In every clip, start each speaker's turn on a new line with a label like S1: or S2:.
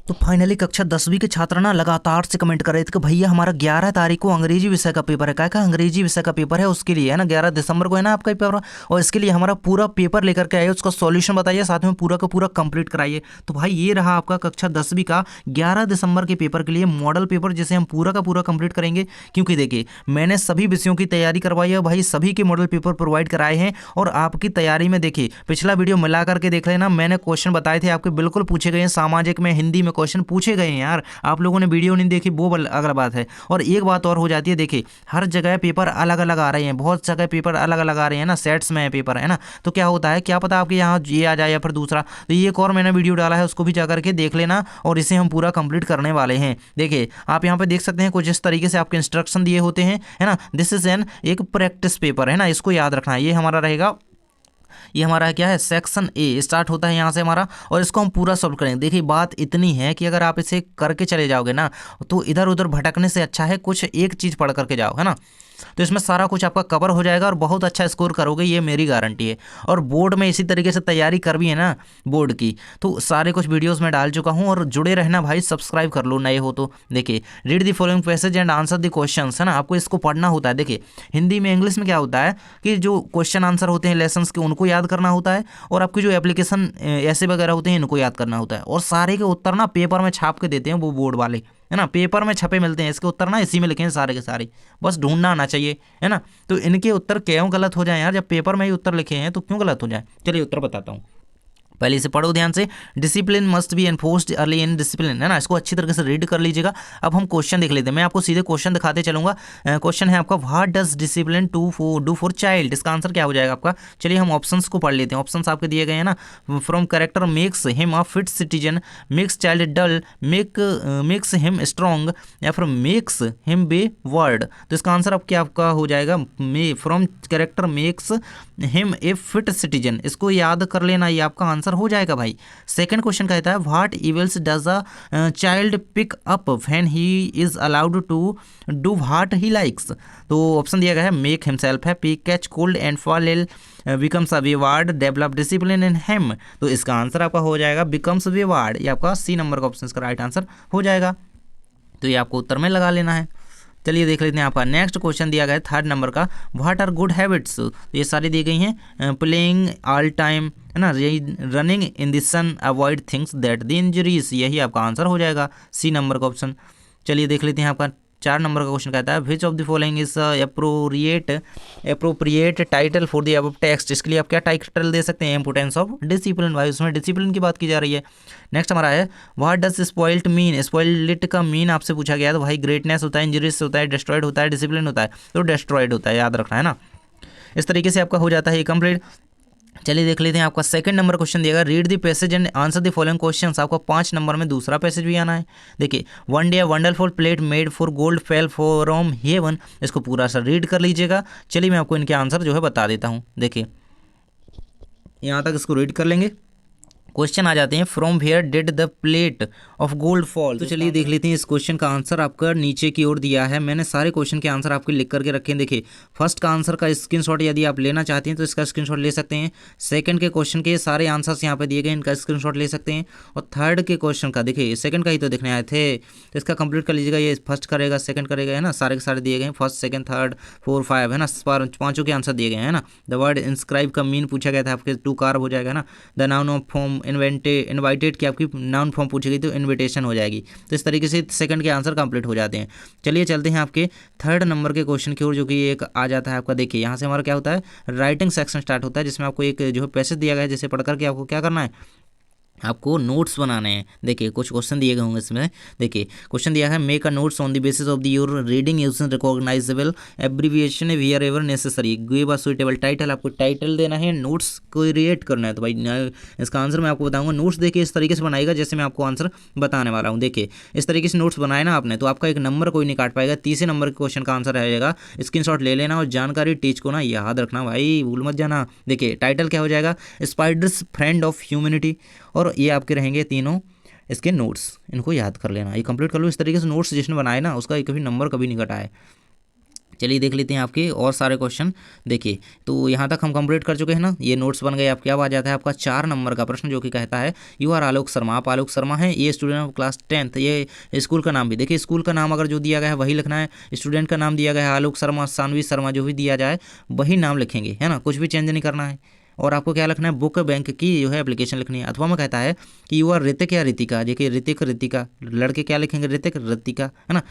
S1: तो फाइनली कक्षा 10वीं के छात्र ना लगातार से कमेंट कर रहे थे कि भैया हमारा 11 तारीख को अंग्रेजी विषय का पेपर है। क्या का अंग्रेजी विषय का पेपर है, उसके लिए है ना 11 दिसंबर को है ना आपका पेपर। और इसके लिए हमारा पूरा पेपर लेकर के आइए, उसका सॉल्यूशन बताइए, साथ में पूरा का पूरा कंप्लीट कराइए। तो भाई ये रहा आपका कक्षा 10वीं का 11 दिसंबर के पेपर के लिए मॉडल पेपर, जिसे हम पूरा का पूरा कंप्लीट करेंगे। क्योंकि देखिए मैंने सभी विषयों की तैयारी करवाई है भाई, सभी के मॉडल पेपर प्रोवाइड कराए हैं। और आपकी तैयारी में देखिए पिछला वीडियो मिला करके देख लेना, मैंने क्वेश्चन बताए थे आपके, बिल्कुल पूछे गए हैं। सामाजिक में, हिंदी में क्वेश्चन पूछे गए हैं यार। आप लोगों ने वीडियो नहीं देखी वो अगला बात है। और एक बात और हो जाती है, देखिए हर जगह पेपर अलग अलग आ रहे हैं, बहुत जगह पेपर अलग अलग आ रहे हैं ना, सेट्स में है पेपर है ना। तो क्या होता है, क्या पता आपके यहाँ ये आ जाए या फिर दूसरा। तो ये एक और मैंने वीडियो डाला है, उसको भी जा करके देख लेना। और इसे हम पूरा कंप्लीट करने वाले हैं। देखिए आप यहाँ पे देख सकते हैं कुछ इस तरीके से आपके इंस्ट्रक्शन दिए होते हैं, है ना। दिस इज एन एक प्रैक्टिस पेपर है ना, इसको याद रखना है। ये हमारा रहेगा, ये हमारा क्या है, सेक्शन ए स्टार्ट होता है यहाँ से हमारा। और इसको हम पूरा सॉल्व करेंगे। देखिए बात इतनी है कि अगर आप इसे करके चले जाओगे ना, तो इधर उधर भटकने से अच्छा है कुछ एक चीज़ पढ़ करके जाओ, है ना। तो इसमें सारा कुछ आपका कवर हो जाएगा और बहुत अच्छा स्कोर करोगे, ये मेरी गारंटी है। और बोर्ड में इसी तरीके से तैयारी कर भी है ना बोर्ड की, तो सारे कुछ वीडियोस में डाल चुका हूँ। और जुड़े रहना भाई, सब्सक्राइब कर लो नए हो तो। देखिए read the following passage and answer the questions, है ना। आपको इसको पढ़ना होता है। देखिए हिंदी में, इंग्लिश में क्या होता है कि जो क्वेश्चन आंसर होते हैं लेसन्स के, उनको याद करना होता है। और आपकी जो एप्लीकेशन ऐसे वगैरह होते हैं, इनको याद करना होता है। और सारे के उत्तर ना पेपर में छाप के देते हैं वो बोर्ड वाले, है ना। पेपर में छपे मिलते हैं, इसके उत्तर ना इसी में लिखे हैं सारे के सारे, बस ढूंढना आना चाहिए, है ना। तो इनके उत्तर क्यों गलत हो जाए यार, जब पेपर में ही उत्तर लिखे हैं तो क्यों गलत हो जाए। चलिए उत्तर बताता हूँ, पहले इसे पढ़ो ध्यान से। Discipline must be enforced early in discipline, है ना। इसको अच्छी तरीके से रीड कर लीजिएगा। अब हम क्वेश्चन देख लेते हैं, मैं आपको सीधे क्वेश्चन दिखाते चलूंगा। क्वेश्चन है आपका, what does discipline do for child. इसका आंसर क्या हो जाएगा आपका। चलिए हम ऑप्शंस को पढ़ लेते हैं। ऑप्शंस आपके दिए गए हैं ना, from character makes him a fit citizen, makes child dull, makes him strong, या फिर मेक्स हिम बे वर्ड। तो इसका आंसर अब क्या आपका हो जाएगा, from character makes him a fit citizen. इसको याद कर लेना, ये आपका आंसर हो जाएगा भाई। सेकंड क्वेश्चन कहता है, what evils does a child pick up when he is allowed to do what he likes. तो ऑप्शन दिया गया है, make himself happy, catch cold and fall ill, becomes a wayward, develop discipline in him. तो इसका answer आपका हो जाएगा becomes विवार्ड। ये आपका सी नंबर का ऑप्शन इसका राइट आंसर हो जाएगा। तो ये आपको उत्तर में लगा लेना है। चलिए देख लेते हैं आपका नेक्स्ट क्वेश्चन दिया गया है थर्ड नंबर का, व्हाट आर गुड हैबिट्स। ये सारी दी गई हैं, प्लेइंग ऑल टाइम, है ना, running in the sun, avoid things that the injuries. यही आपका आंसर हो जाएगा, सी नंबर का ऑप्शन। चलिए देख लेते हैं आपका 4 नंबर का क्वेश्चन कहता है, which of the following is appropriate title for the above text. इसके लिए आप क्या टाइटल दे सकते हैं, इम्पोर्टेंस ऑफ डिसिप्लिन। भाई उसमें डिसिप्लिन की बात की जा रही है। नेक्स्ट हमारा है, what does spoiled mean. Spoiled का मीन आपसे पूछा गया, तो भाई ग्रेटनेस होता है, इंजरीज होता है, डिस्ट्रॉयड होता है, डिसिप्लिन होता है। तो डिस्ट्रॉयड होता है, याद रखना है ना। इस तरीके से आपका हो जाता है ये कंप्लीट। चलिए देख लेते हैं आपका सेकंड नंबर क्वेश्चन दिएगा, read the passage and answer the following questions. आपका 5 नंबर में दूसरा पैसेज भी आना है। देखिए, one day wonderful plate made for gold fell from heaven. इसको पूरा सा रीड कर लीजिएगा। चलिए मैं आपको इनके आंसर जो है बता देता हूँ। देखिए यहाँ तक इसको रीड कर लेंगे। क्वेश्चन आ जाते हैं, from where did the plate of gold fall. तो चलिए देख लेते हैं इस क्वेश्चन का आंसर आपका नीचे की ओर दिया है। मैंने सारे क्वेश्चन के आंसर आपके लिख करके रखे हैं। देखिए फर्स्ट का आंसर का स्क्रीनशॉट यदि आप लेना चाहते हैं तो इसका स्क्रीनशॉट ले सकते हैं। सेकंड के क्वेश्चन के सारे आंसर्स यहाँ पे दिए गए, इनका स्क्रीनशॉट ले सकते हैं। और थर्ड के क्वेश्चन का, देखिए सेकंड का ही तो देखने आए थे, तो इसका कंप्लीट कर लीजिएगा। ये फर्स्ट करेगा, सेकंड करेगा, है ना। सारे के सारे दिए गए हैं, फर्स्ट सेकंड थर्ड 4 5, है ना। पांचों के आंसर दिए गए हैं ना। द वर्ड इंस्क्राइब का मीन पूछा गया था, आपके 2 कार्ब हो जाएगा ना। The noun of form invited की आपकी नाउन फॉर्म पूछी गई तो इन्विटेशन हो जाएगी। तो इस तरीके से सेकंड के आंसर कंप्लीट हो जाते हैं। चलिए चलते हैं आपके थर्ड नंबर के क्वेश्चन की ओर, जो कि एक आ जाता है आपका। देखिए यहाँ से हमारा क्या होता है, राइटिंग सेक्शन स्टार्ट होता है, जिसमें आपको एक जो है पैसेज दिया गया है, जिसे पढ़ करके आपको क्या करना है, आपको नोट्स बनाने हैं। देखिए कुछ क्वेश्चन दिए गए होंगे इसमें। देखिए क्वेश्चन दिया है, make a notes on the basis of the your reading using recognisable abbreviation wherever necessary, give a suitable title. आपको टाइटल देना है, नोट्स को क्रिएट करना है। तो भाई इसका आंसर मैं आपको बताऊंगा। नोट्स देखिए इस तरीके से बनाएगा जैसे मैं आपको आंसर बताने वाला हूँ। देखिए इस तरीके से नोट्स बनाए ना आपने, तो आपका एक नंबर कोई नहीं काट पाएगा। तीसरे नंबर के क्वेश्चन का आंसर रहेगा, स्क्रीनशॉट ले लेना और जानकारी टीच को ना याद रखना भाई, भूल मत जाना। देखिए टाइटल क्या हो जाएगा, स्पाइडर्स फ्रेंड ऑफ ह्यूमैनिटी। और ये आपके रहेंगे तीनों इसके नोट्स, इनको याद कर लेना। ये कंप्लीट कर लो इस तरीके से। नोट्स जिसने बनाए ना उसका कभी नंबर कभी नहीं घटा है। चलिए देख लेते हैं आपके और सारे क्वेश्चन। देखिए तो यहाँ तक हम कंप्लीट कर चुके हैं ना, ये नोट्स बन गए आपके। अब आ जाता है आपका 4 नंबर का प्रश्न जो कि कहता है यू आर आलोक शर्मा, आप आलोक शर्मा हैं, ये स्टूडेंट ऑफ क्लास 10th, ये स्कूल का नाम भी देखिए, स्कूल का नाम अगर जो दिया गया है वही लिखना है, स्टूडेंट का नाम दिया गया है आलोक शर्मा, सानवी शर्मा, जो भी दिया जाए वही नाम लिखेंगे, है ना, कुछ भी चेंज नहीं करना है। और आपको क्या लिखना है, बुक बैंक की जो है एप्लीकेशन लिखनी है। अथवा में कहता है कि यू आर ऋतिक या ऋतिका, देखिए ऋतिक ऋतिका, लड़के क्या लिखेंगे, ऋतिक ऋतिका, है ना।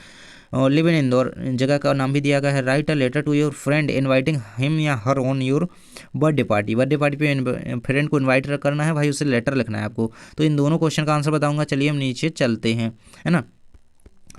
S1: और लिव इन इंदौर, जगह का नाम भी दिया गया है। Write a letter to your friend inviting him या her on your birthday party, birthday party पे फ्रेंड को इनवाइट करना है भाई, उसे लेटर लिखना है आपको। तो इन दोनों क्वेश्चन का आंसर बताऊंगा। चलिए हम नीचे चलते हैं, है ना।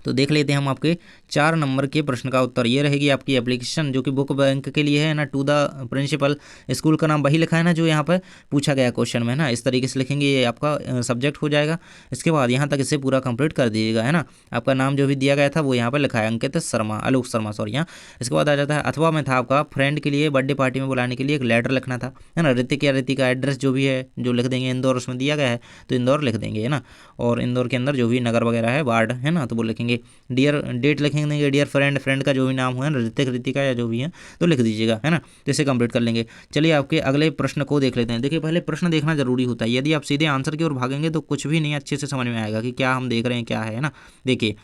S1: तो देख लेते हैं हम आपके 4 नंबर के प्रश्न का उत्तर। ये रहेगी आपकी एप्लीकेशन जो कि बुक बैंक के लिए है ना, टू द प्रिंसिपल, स्कूल का नाम वही लिखा है ना जो यहाँ पर पूछा गया क्वेश्चन में, है ना, इस तरीके से लिखेंगे, ये आपका सब्जेक्ट हो जाएगा। इसके बाद यहाँ तक इसे पूरा कंप्लीट कर दीजिएगा, है ना। आपका नाम जो भी दिया गया था वो यहाँ पर लिखा है, अंकित शर्मा, आलोक शर्मा सॉरी यहाँ। इसके बाद आ जाता है अथवा में था आपका फ्रेंड के लिए बर्थडे पार्टी में बुलाने के लिए एक लेटर लिखना था, है ना। ऋतिक या ऋतिक का एड्रेस जो भी है जो लिख देंगे, इंदौर उसमें दिया गया है तो इंदौर लिख देंगे, है ना। और इंदौर के अंदर जो भी नगर वगैरह है, वार्ड, है ना, तो वो लिखेंगे। डियर डेट लिखेंगे, डियर फ्रेंड, फ्रेंड का जो भी नाम है, ऋतिक ऋतिका या जो भी है तो लिख दीजिएगा, है ना। तो इसे कंप्लीट कर लेंगे। चलिए आपके अगले प्रश्न को देख लेते हैं। देखिए पहले प्रश्न देखना जरूरी होता है, यदि आप सीधे आंसर की ओर भागेंगे तो कुछ भी नहीं अच्छे से समझ में आएगा कि क्या हम देख रहे हैं क्या है ना। देखिए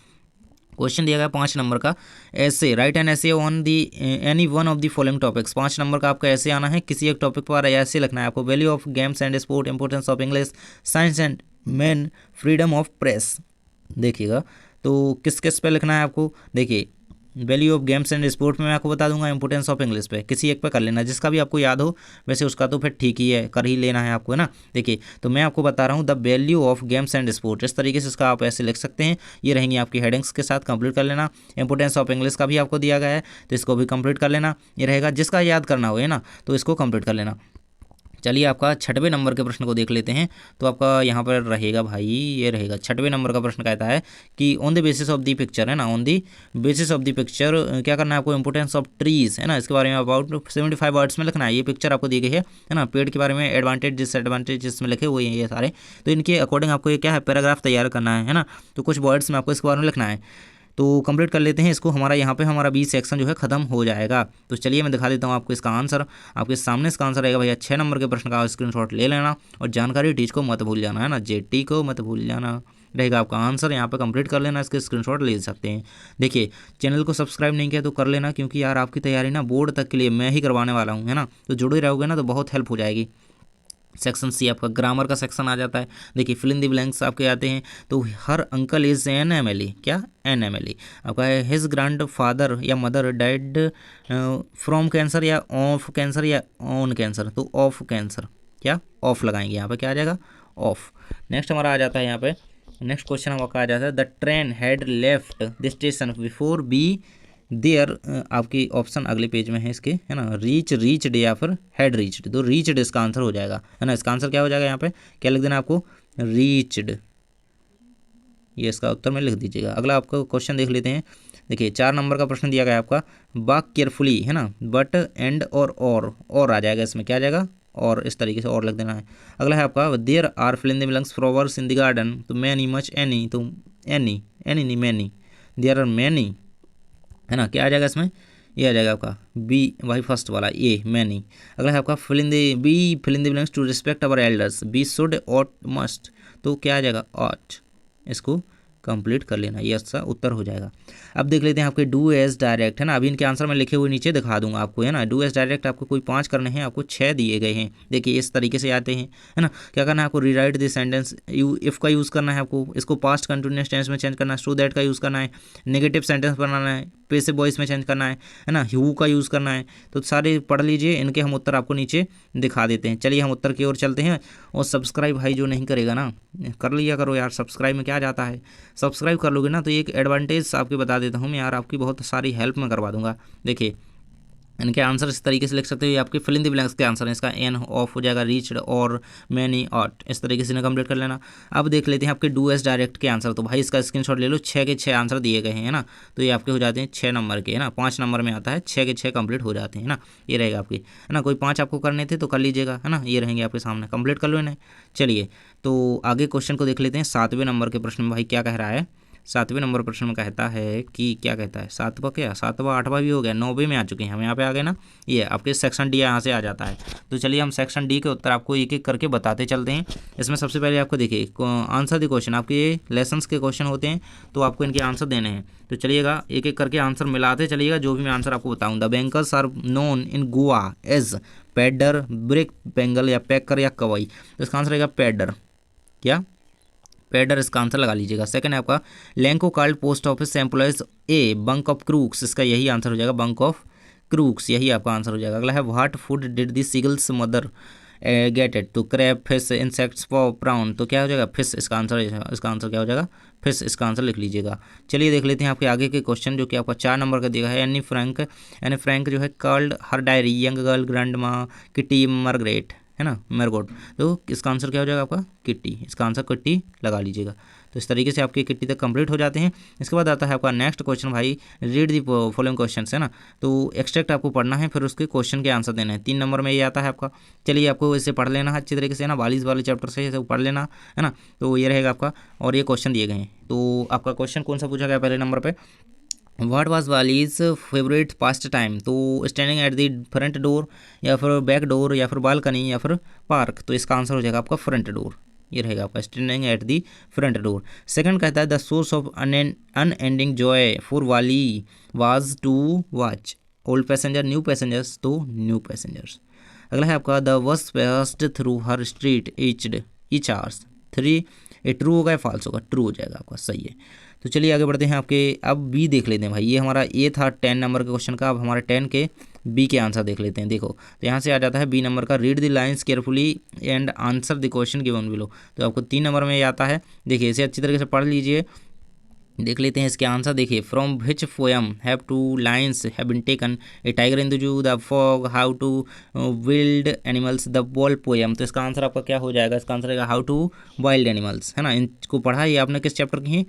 S1: क्वेश्चन दिया गया 5 नंबर का, ऐसे राइट एन ऐसे on the any one of the following topics. 5 number का आपका ऐसे आना है, किसी एक टॉपिक पर ऐसे लिखना है आपको। Value of games and sport, importance of English, science and man, freedom of press. देखिएगा तो किस किस पे लिखना है आपको। देखिए value of games and sport में मैं आपको बता दूंगा, इंपोर्टेंस ऑफ इंग्लिश पे, किसी एक पे कर लेना, जिसका भी आपको याद हो, वैसे उसका तो फिर ठीक ही है, कर ही लेना है आपको, है ना। देखिए तो मैं आपको बता रहा हूँ the value of games and sport, इस तरीके से इसका आप ऐसे लिख सकते हैं। ये रहेंगी आपकी हेडिंग्स के साथ, कंप्लीट कर लेना। इंपोर्टेंस ऑफ इंग्लिश का भी आपको दिया गया है तो इसको भी कंप्लीट कर लेना। ये रहेगा, जिसका याद करना हो, है ना, तो इसको कंप्लीट कर लेना। चलिए आपका 6वें नंबर के प्रश्न को देख लेते हैं। तो आपका यहाँ पर रहेगा भाई, ये रहेगा 6वें नंबर का प्रश्न कहता है कि on the basis of the picture, है ना, on the basis of the picture क्या करना है आपको, इंपोर्टेंस ऑफ ट्रीज, है ना, इसके बारे में अबाउट 75 वर्ड्स में लिखना है। ये पिक्चर आपको दी गई है ना, पेड़ के बारे में एडवांटेज डिसएडवांटेज जिसमें लिखे हुए हैं ये सारे, तो इनके अकॉर्डिंग आपको ये क्या है, पैराग्राफ तैयार करना है ना। तो कुछ वर्ड्स में आपको इसके बारे में लिखना है, तो कंप्लीट कर लेते हैं इसको। हमारा यहाँ पे हमारा 20 सेक्शन जो है खत्म हो जाएगा। तो चलिए मैं दिखा देता हूँ आपको इसका आंसर। आपके सामने इसका आंसर रहेगा भैया 6 नंबर के प्रश्न का स्क्रीनशॉट ले लेना, और जानकारी टीच को मत भूल जाना, है ना, जेटी को मत भूल जाना रहेगा आपका आंसर। यहाँ पे कंप्लीट कर लेना, इसके स्क्रीनशॉट ले सकते हैं। देखिए चैनल को सब्सक्राइब नहीं किया तो कर लेना, क्योंकि यार आपकी तैयारी ना बोर्ड तक के लिए मैं ही करवाने वाला हूँ, है ना, तो जुड़े रहोगे ना तो बहुत हेल्प हो जाएगी। सेक्शन सी आपका ग्रामर का सेक्शन आ जाता है। देखिए फिल इन द ब्लैंक्स आपके आते हैं। तो हर अंकल इज एन एमएलए, क्या एन एमएलए आपका है। हिज ग्रैंड फादर या मदर डाइड फ्रॉम कैंसर या ऑफ कैंसर या ऑन कैंसर, तो ऑफ कैंसर, क्या ऑफ लगाएंगे यहाँ पे, क्या आ जाएगा ऑफ। नेक्स्ट हमारा आ जाता है यहाँ पे, नेक्स्ट क्वेश्चन हमारा आ जाता है the train had left the station before be there. आपकी ऑप्शन अगले पेज में है इसके, है ना, रीच्ड या फिर हैड रीच्ड, तो रीच्ड इसका आंसर हो जाएगा, है ना। इसका आंसर क्या हो जाएगा, यहाँ पे क्या लिख देना आपको, रीच्ड, ये इसका उत्तर में लिख दीजिएगा। अगला आपका क्वेश्चन देख लेते हैं। देखिए 4 नंबर का प्रश्न दिया गया है आपका, वाक केयरफुली, है ना, बट एंड और आ जाएगा इसमें, क्या आ जाएगा, और इस तरीके से और लिख देना है। अगला है आपका there are fill in the blanks flowers in the garden, तो मैनी मच एनी, तो एनी नहीं मैनी, देयर आर मैनी, है ना, क्या आ जाएगा इसमें, ये आ जाएगा आपका बी, वही फर्स्ट वाला ए मैनी। अगला है आपका fill in the blanks to respect our elders, be should ought must, तो क्या आ जाएगा ऑट, इसको कंप्लीट कर लेना, ये अच्छा उत्तर हो जाएगा। अब देख लेते हैं आपके डू एज डायरेक्ट, है ना, अभी इनके आंसर में लिखे हुए नीचे दिखा दूंगा आपको, है ना। डू एज डायरेक्ट आपको कोई 5 करने हैं, आपको 6 दिए गए हैं। देखिए इस तरीके से आते हैं, है ना। क्या करना है आपको, रीराइट दिस सेंटेंस, इफ का यूज़ करना है आपको, इसको पास्ट कंटिन्यूअस टेंस में चेंज करना है, सो दैट का यूज़ करना है, नेगेटिव सेंटेंस बनाना है, पैसिव वॉइस में चेंज करना है ना, हु का यूज़ करना है। तो सारे पढ़ लीजिए, इनके हम उत्तर आपको नीचे दिखा देते हैं। चलिए हम उत्तर की ओर चलते हैं। और सब्सक्राइब भाई जो नहीं करेगा ना, कर लिया करो यार, सब्सक्राइब में क्या जाता है, सब्सक्राइब कर लोगे ना तो एक एडवांटेज आपके बता देता हूँ मैं यार, आपकी बहुत सारी हेल्प में करवा दूंगा। देखिए इनके आंसर इस तरीके से लिख सकते हो, ये आपके फिल इन द ब्लैंक्स के आंसर है। इसका एन ऑफ हो जाएगा, रीच्ड और मैनी ऑट, इस तरीके से इन्हें कंप्लीट कर लेना। अब देख लेते हैं आपके डू एस डायरेक्ट के आंसर। तो भाई इसका स्क्रीनशॉट ले लो, 6 के 6 आंसर दिए गए हैं, है ना। तो ये आपके हो जाते हैं 6 नंबर के, है ना, 5 नंबर में आता है, 6 के 6 कंप्लीट हो जाते हैं, है ना। ये रहेगा आपकी, है ना, कोई 5 आपको करने थे तो कर लीजिएगा, है ना, ये रहेंगे आपके सामने, कंप्लीट कर लो इन्हें। चलिए तो आगे क्वेश्चन को देख लेते हैं। 7वें नंबर के प्रश्न में भाई क्या कह रहा है,
S2: 7वें नंबर प्रश्न में कहता है कि क्या कहता है, 7वां 8वां भी हो गया, 9वें में आ चुके हैं हम यहाँ पे आ गए ना। ये आपके सेक्शन डी यहाँ से आ जाता है। तो चलिए हम सेक्शन डी के उत्तर आपको एक एक करके बताते चलते हैं। इसमें सबसे पहले आपको देखिए आंसर द क्वेश्चन, आपके ये लेसन्स के क्वेश्चन होते हैं तो आपको इनके आंसर देने हैं। तो चलिएगा एक एक करके आंसर मिलाते चलिएगा, जो भी मैं आंसर आपको बताऊँ। The bankers are known in Goa as pader, brick, bangle या पैकर या कवई। तो इसका आंसर रहेगा पैडर। क्या? पैडर इसका आंसर लगा लीजिएगा। सेकंड है आपका Lanco card post office employees A bunk of crooks, इसका यही आंसर हो जाएगा, बंक ऑफ क्रूक्स, यही आपका आंसर हो जाएगा। अगला है what food did the seagulls mother get it, तो क्रैब, फिश, इंसेक्ट्स, प्राउन, तो क्या हो जाएगा फिश, इसका आंसर क्या हो जाएगा फिश, इसका आंसर लिख लीजिएगा। चलिए देख लेते हैं आपके आगे के क्वेश्चन जो कि आपका 4 नंबर का दिया है। एनी फ्रैंक जो है called her diary young girl grand माँ किटी मार्गरेट, है ना, मेरगोट, तो इसका आंसर क्या हो जाएगा आपका किट्टी, इसका आंसर किट्टी लगा लीजिएगा। तो इस तरीके से आपके किट्टी तक कंप्लीट हो जाते हैं। इसके बाद आता है आपका नेक्स्ट क्वेश्चन भाई, रीड दी फॉलोइंग क्वेश्चन, है ना, तो एक्सट्रैक्ट आपको पढ़ना है, फिर उसके क्वेश्चन के आंसर देना है। 3 नंबर में ये आता है आपका। चलिए आपको इसे पढ़ लेना है अच्छी तरीके से, है ना, 42 वाले चैप्टर से इसे पढ़ लेना है ना। तो ये रहेगा आपका, और ये क्वेश्चन दिए गए हैं। तो आपका क्वेश्चन कौन सा पूछा गया पहले नंबर पर, what was Wally's favourite pastime, तो standing at the front door या फिर बैक डोर या फिर बालकनी या फिर पार्क, तो इसका आंसर हो जाएगा आपका फ्रंट डोर, ये रहेगा आपका standing at the front door. Second कहता है the source of unending joy for Wally was to watch old passenger new passengers, तो न्यू पैसेंजर्स। अगला है आपका the bus passed through her street each hours 3, ये ट्रू होगा या false होगा, ट्रू हो जाएगा आपका, सही है। तो चलिए आगे बढ़ते हैं आपके, अब बी देख लेते हैं भाई, ये हमारा ए था 10 नंबर के क्वेश्चन का, अब हमारे 10 के बी के आंसर देख लेते हैं। देखो तो यहाँ से आ जाता है बी नंबर का, read the lines carefully and answer the question given below, तो आपको 3 नंबर में ये आता है। देखिए इसे अच्छी तरीके से पढ़ लीजिए, देख लेते हैं इसके आंसर। देखिए from which poem have two lines have been taken, a tiger in the zoo, the fog, how to wild animals, the ball poem, तो इसका आंसर आपका क्या हो जाएगा, इसका आंसर रहेगा हाउ टू वाइल्ड एनिमल्स, है ना। इनको पढ़ा ये आपने किस चैप्टर की है,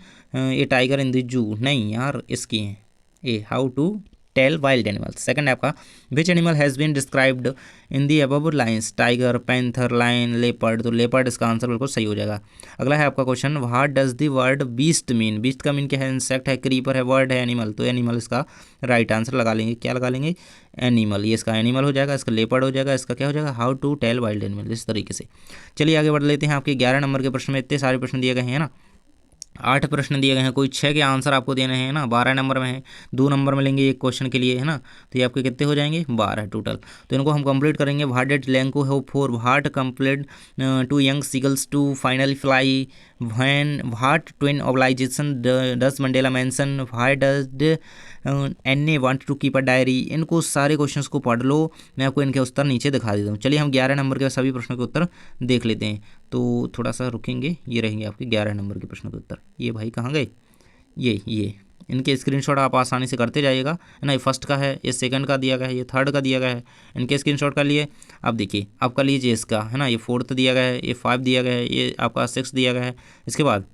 S2: ए टाइगर इन द जू नहीं यार, इसकी है a how to tell wild animals. Second आपका which animal has been described in the above lines, tiger, panther, lion, leopard, तो लेपर्ड इसका आंसर बिल्कुल सही हो जाएगा। अगला है आपका question what does the word beast mean, beast का मीन क्या है, इंसेक्ट है, क्रीपर है, वर्ड है, एनिमल, तो एनिमल इसका राइट आंसर लगा लेंगे, क्या लगा लेंगे एनिमल, ये इसका एनिमल हो जाएगा, इसका लेपर्ड हो जाएगा, इसका क्या हो जाएगा how to tell wild animal, इस तरीके से। चलिए आगे बढ़ लेते हैं, आपके 11 नंबर के प्रश्न में इतने सारे प्रश्न दिए गए हैं ना, 8 प्रश्न दिए गए हैं, कोई 6 के आंसर आपको देने हैं ना, 12 नंबर में है, 2 नंबर में लेंगे एक क्वेश्चन के लिए, है ना, तो ये आपके कितने हो जाएंगे 12 टोटल। तो इनको हम कंप्लीट करेंगे। What did Lencho hope for, what compelled two young seagulls to finally fly, when, what twin obligation does Mandela mention, why does Anne want to keep a diary, इनको सारे क्वेश्चंस को पढ़ लो, मैं आपको इनके उत्तर नीचे दिखा देता हूँ। चलिए हम 11 नंबर के सभी प्रश्नों के उत्तर देख लेते हैं, तो थोड़ा सा रुकेंगे, ये रहेंगे आपके 11 नंबर के प्रश्नों के उत्तर। ये भाई कहाँ गए, ये इनके स्क्रीनशॉट आप आसानी से करते जाइएगा, है ना। ये फर्स्ट का है, ये सेकंड का दिया गया है, ये थर्ड का दिया गया है, इनके स्क्रीनशॉट कर लिए। अब देखिए अब कर लीजिए इसका, है ना, ये 4th दिया गया है, ये 5 दिया गया है, ये आपका 6 दिया गया है, इसके बाद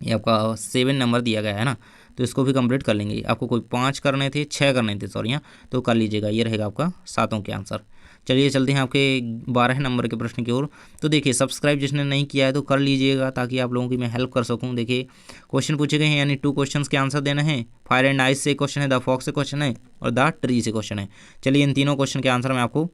S2: ये आपका 7 नंबर दिया गया है ना, तो इसको भी कंप्लीट कर लेंगे। आपको कोई 5 करने थे, 6 करने थे सॉरी, यहाँ तो कर लीजिएगा, ये रहेगा आपका 7 के आंसर। चलिए चलते हैं आपके 12 नंबर के प्रश्न की ओर। तो देखिए सब्सक्राइब जिसने नहीं किया है तो कर लीजिएगा, ताकि आप लोगों की मैं हेल्प कर सकूं। देखिए क्वेश्चन पूछे गए हैं, यानी 2 क्वेश्चंस के आंसर देने हैं। फायर एंड आइस से क्वेश्चन है, द फॉक्स से क्वेश्चन है, और द ट्री से क्वेश्चन है। चलिए इन तीनों क्वेश्चन के आंसर मैं आपको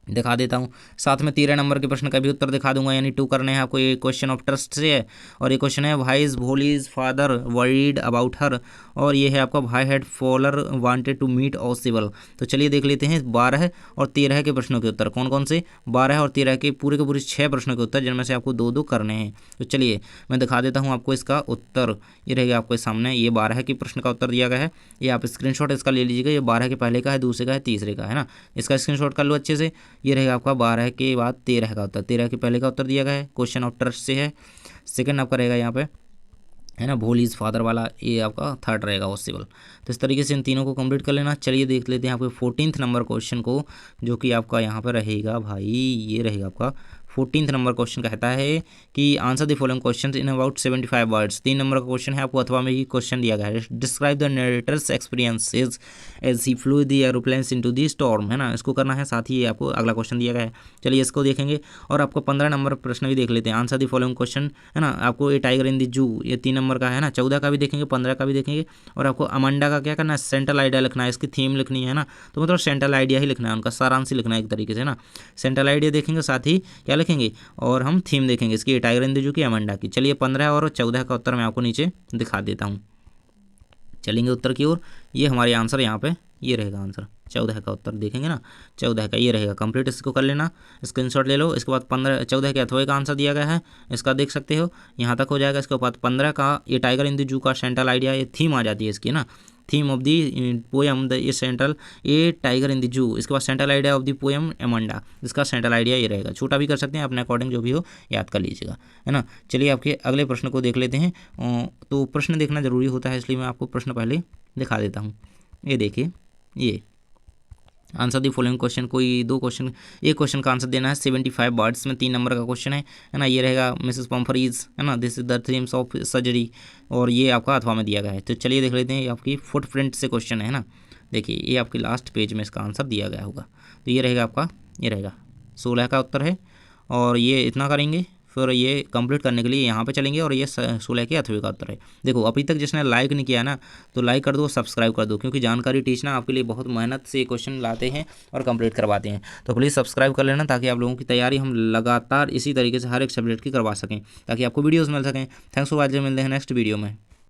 S2: दिखा देता हूँ, साथ में 13 नंबर के प्रश्न का भी उत्तर दिखा दूंगा, यानी 2 करने हैं आपको। ये क्वेश्चन ऑफ ट्रस्ट से है, और ये क्वेश्चन है why is Bholi's father worried about her, और ये है आपका why had Fowler wanted to meet Ausable. तो चलिए देख लेते हैं 12 और 13 के प्रश्नों के उत्तर कौन कौन से, 12 और 13 के पूरे 6 प्रश्नों के उत्तर, जिनमें से आपको 2-2 करने हैं। तो चलिए मैं दिखा देता हूँ आपको इसका उत्तर, ये रहेगा आपके सामने। ये 12 के प्रश्न का उत्तर दिया गया है, ये आप स्क्रीनशॉट इसका ले लीजिएगा। ये 12 के पहले का है, दूसरे का है, तीसरे का है ना, इसका स्क्रीनशॉट कर लो अच्छे से। ये रहेगा आपका 12 के बाद 13 का उत्तर, 13 के पहले का उत्तर दिया गया है, क्वेश्चन ऑफ ट्रस्ट से है। सेकंड आपका रहेगा यहाँ पे, है ना, भोलीज फादर वाला, ये आपका थर्ड रहेगा पॉसिबल। तो इस तरीके से इन तीनों को कंप्लीट कर लेना। चलिए देख लेते हैं आपके 14th नंबर क्वेश्चन को, जो कि आपका यहाँ पर रहेगा भाई, ये रहेगा आपका 14 नंबर क्वेश्चन कहता है कि answer the following question in about 75 words. 3 number का क्वेश्चन है, आपको अथवा में ही क्वेश्चन दिया गया है। Describe the narrator's experiences as he flew the aeroplanes into the storm, है ना, इसको करना है। साथ ही आपको अगला क्वेश्चन दिया गया है, चलिए इसको देखेंगे। और आपको 15 नंबर प्रश्न भी देख लेते हैं। आंसर द फॉलोइंग क्वेश्चन, है ना, आपको ए टाइगर इन द जू, ये 3 नंबर का है ना। 14 का भी देखेंगे, 15 का भी देखेंगे। और आपको अमांडा का क्या करना है, सेंट्रल आइडिया लिखना है, इसकी थीम लिखनी है ना। तो मतलब सेंट्रल आइडिया ही लिखना है, उनका सारांश ही लिखना है एक तरीके से ना। सेंट्रल आइडिया देखेंगे, साथ ही क्या लिखेंगे, और हम थीम देखेंगे इसकी, टाइगर इन द जू की, अमांडा की। चलिए 15 और 14 का उत्तर मैं आपको नीचे दिखा देता हूँ। चलेंगे उत्तर की ओर। ये हमारे आंसर यहाँ पे ये रहेगा आंसर। 14 का उत्तर देखेंगे ना, 14 का ये रहेगा। कंप्लीट इसको कर लेना, स्क्रीनशॉट ले लो। इसके बाद 15 14 के अथवा का आंसर दिया गया है, इसका देख सकते हो, यहाँ तक हो जाएगा। इसके बाद 15 का ये टाइगर इन द जू का सेंट्रल आइडिया, ये थीम आ जाती है इसकी ना, theme of the poem the ये central a tiger in the zoo. इसके बाद central idea of the poem Amanda, इसका सेंट्रल आइडिया ये रहेगा। छोटा भी कर सकते हैं अपने अकॉर्डिंग, जो भी हो याद कर लीजिएगा, है ना। चलिए आपके अगले प्रश्न को देख लेते हैं। तो प्रश्न देखना जरूरी होता है, इसलिए मैं आपको प्रश्न पहले दिखा देता हूँ। ये देखिए, ये आंसर दी फॉलोइंग क्वेश्चन, कोई 2 क्वेश्चन, एक क्वेश्चन का आंसर देना है 75 वर्ड्स में, 3 नंबर का क्वेश्चन है ना। ये रहेगा मिसेस पम्फरीज, है ना, this is the themes of surgery, और ये आपका अथवा में दिया गया है। तो चलिए देख लेते हैं, ये आपकी फुटप्रिंट से क्वेश्चन है ना। देखिए ये आपके लास्ट पेज में इसका आंसर दिया गया होगा। तो ये रहेगा आपका, ये रहेगा 16 का उत्तर है। और ये इतना करेंगे, फिर ये कंप्लीट करने के लिए यहाँ पे चलेंगे, और ये 16 के अथवे का उत्तर है। देखो अभी तक जिसने लाइक नहीं किया ना, तो लाइक कर दो, सब्सक्राइब कर दो, क्योंकि जानकारी टीचना आपके लिए बहुत मेहनत से क्वेश्चन लाते हैं और कंप्लीट करवाते हैं। तो प्लीज़ सब्सक्राइब कर लेना, ताकि आप लोगों की तैयारी हम लगातार इसी तरीके से हर एक सब्जेक्ट की करवा सकें, ताकि आपको वीडियोज़ मिल सकें। थैंक्स फॉर वॉचिंग, मिलते हैं नेक्स्ट वीडियो में।